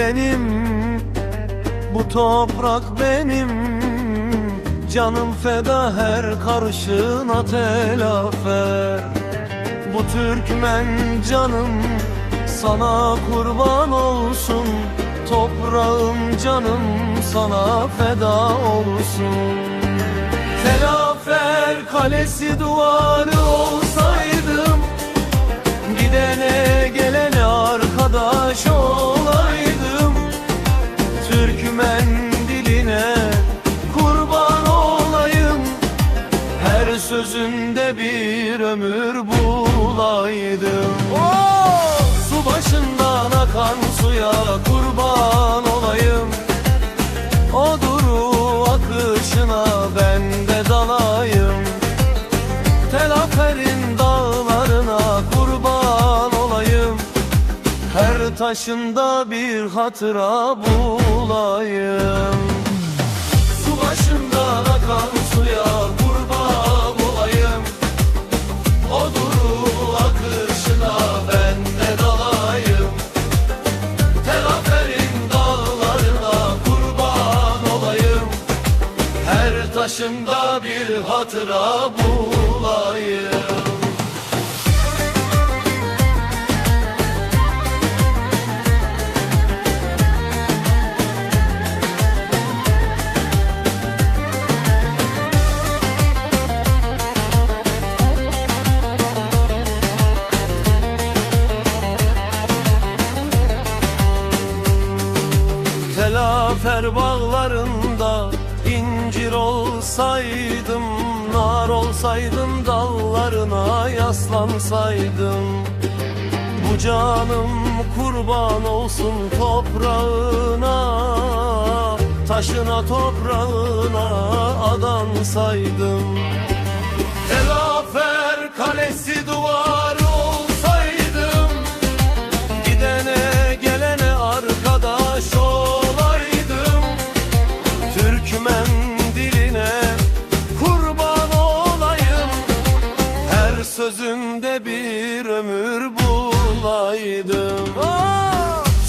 benim, bu toprak benim. Canım feda her karşına telafer. Bu Türkmen canım sana kurban olsun. Toprağım canım sana feda olsun. Telafer kalesi duvarı olsaydım, gidene gelene arkadaş olaydım. Türkmen diline kurban olayım, her sözünde bir ömür bulaydım. Su başından akan suya kurban olayım, o duru akışına ben de dalayım. Telaferin dağlarına kurban olayım, her taşında bir hatıra bulayım. Su başından akan suya kurban olayım, o duru akışına ben de dalayım. Telaferin dağlarına kurban olayım, her taşında bir hatıra bulayım. Telafer bağlarında incir olsaydım, nar olsaydım, dallarına yaslansaydım. Bu canım kurban olsun toprağına, taşına toprağına adansaydım. Telafer kalesi duvarı olsaydım, gidene gelene arkadaş olaydım. Türkmen diline kurban olayım, her sözünde bir ömür bulaydım.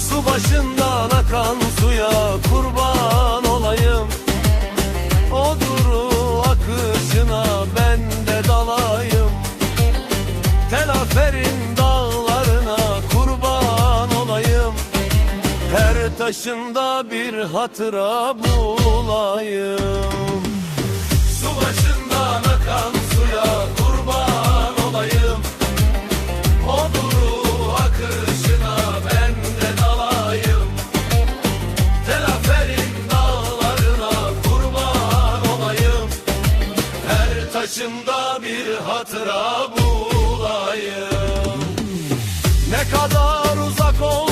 Su başından akan suya kurban olayım, o duru akışına ben de dalayım. Telaferin dağlarına kurban olayım, her taşında bir hatıra bulayım. Su başından akan suya kurban olayım, o duru akışına ben de dalayım. Telaferin dağlarına kurban olayım, her taşında bir hatıra bulayım. Ne kadar uzak ol